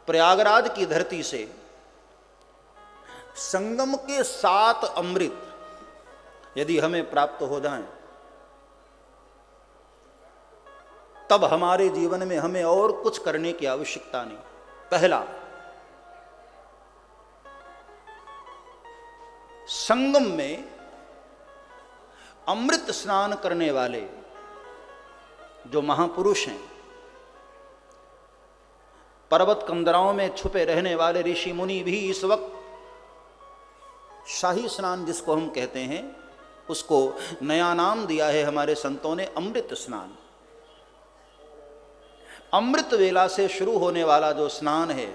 प्रयागराज की धरती से संगम के 7 अमृत यदि हमें प्राप्त हो जाएं, तब हमारे जीवन में हमें और कुछ करने की आवश्यकता नहीं। पहला, संगम में अमृत स्नान करने वाले जो महापुरुष हैं, पर्वत कंदराओं में छुपे रहने वाले ऋषि मुनि भी इस वक्त शाही स्नान जिसको हम कहते हैं, उसको नया नाम दिया है हमारे संतों ने, अमृत स्नान। अमृत वेला से शुरू होने वाला जो स्नान है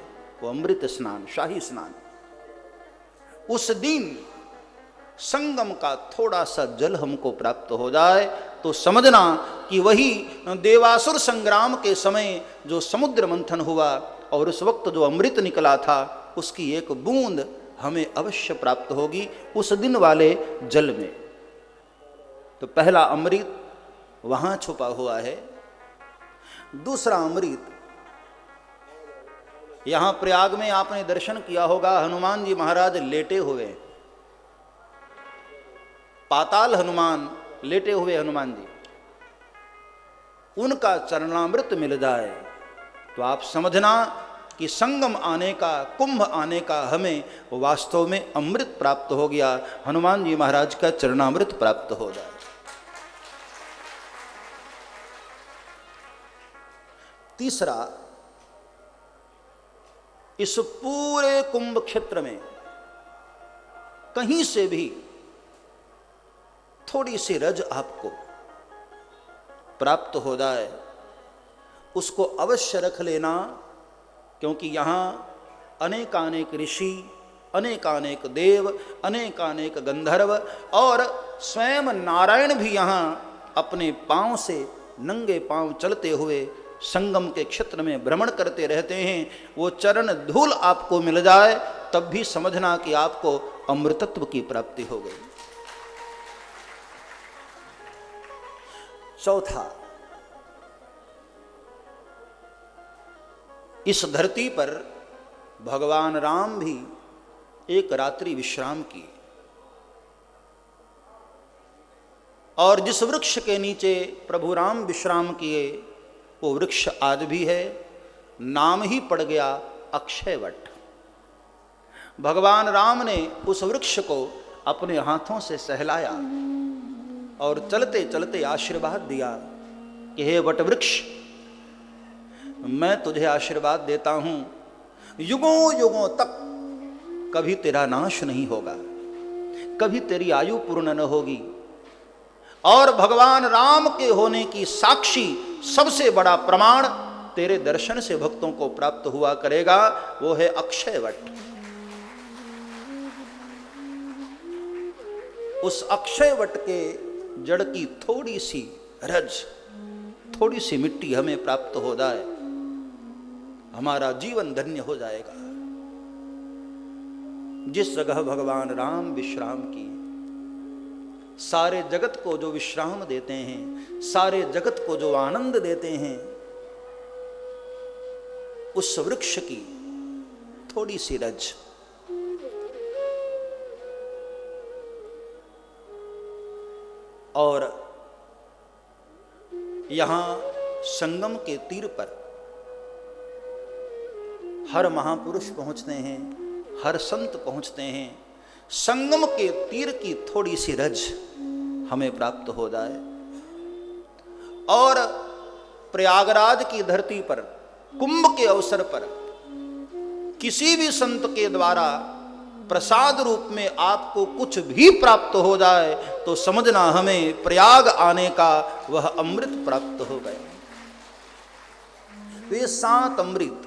वो अमृत स्नान, शाही स्नान। उस दिन संगम का थोड़ा सा जल हमको प्राप्त हो जाए तो समझना कि वही देवासुर संग्राम के समय जो समुद्र मंथन हुआ और उस वक्त जो अमृत निकला था, उसकी एक बूंद हमें अवश्य प्राप्त होगी उस दिन वाले जल में। तो पहला अमृत वहां छुपा हुआ है। दूसरा अमृत, यहां प्रयाग में आपने दर्शन किया होगा, हनुमान जी महाराज लेटे हुए, पाताल हनुमान, लेटे हुए हनुमान जी, उनका चरणामृत मिल जाए तो आप समझना कि संगम आने का, कुंभ आने का हमें वास्तव में अमृत प्राप्त हो गया, हनुमान जी महाराज का चरणामृत प्राप्त हो जाए। तीसरा, इस पूरे कुंभ क्षेत्र में कहीं से भी थोड़ी सी रज आपको प्राप्त हो जाए, उसको अवश्य रख लेना, क्योंकि यहां अनेकानेक ऋषि, अनेकानेक देव, अनेकानेक गंधर्व और स्वयं नारायण भी यहां अपने पांव से, नंगे पांव चलते हुए संगम के क्षेत्र में भ्रमण करते रहते हैं। वो चरण धूल आपको मिल जाए तब भी समझना कि आपको अमृतत्व की प्राप्ति हो गई। चौथा, इस धरती पर भगवान राम भी एक रात्रि विश्राम किए, और जिस वृक्ष के नीचे प्रभु राम विश्राम किए वो वृक्ष आज भी है, नाम ही पड़ गया अक्षयवट। भगवान राम ने उस वृक्ष को अपने हाथों से सहलाया और चलते चलते आशीर्वाद दिया कि हे वट वृक्ष, मैं तुझे आशीर्वाद देता हूं, युगों युगों तक कभी तेरा नाश नहीं होगा, कभी तेरी आयु पूर्ण न होगी, और भगवान राम के होने की साक्षी सबसे बड़ा प्रमाण तेरे दर्शन से भक्तों को प्राप्त हुआ करेगा, वो है अक्षयवट। उस अक्षयवट के जड़ की थोड़ी सी रज, थोड़ी सी मिट्टी हमें प्राप्त हो जाए, हमारा जीवन धन्य हो जाएगा। जिस जगह भगवान राम विश्राम किए, सारे जगत को जो विश्राम देते हैं, सारे जगत को जो आनंद देते हैं, उस वृक्ष की थोड़ी सी रज, और यहां संगम के तीर पर हर महापुरुष पहुंचते हैं, हर संत पहुंचते हैं। संगम के तीर की थोड़ी सी रज हमें प्राप्त हो जाए, और प्रयागराज की धरती पर कुंभ के अवसर पर किसी भी संत के द्वारा प्रसाद रूप में आपको कुछ भी प्राप्त हो जाए तो समझना हमें प्रयाग आने का वह अमृत प्राप्त हो गया। वे 7 अमृत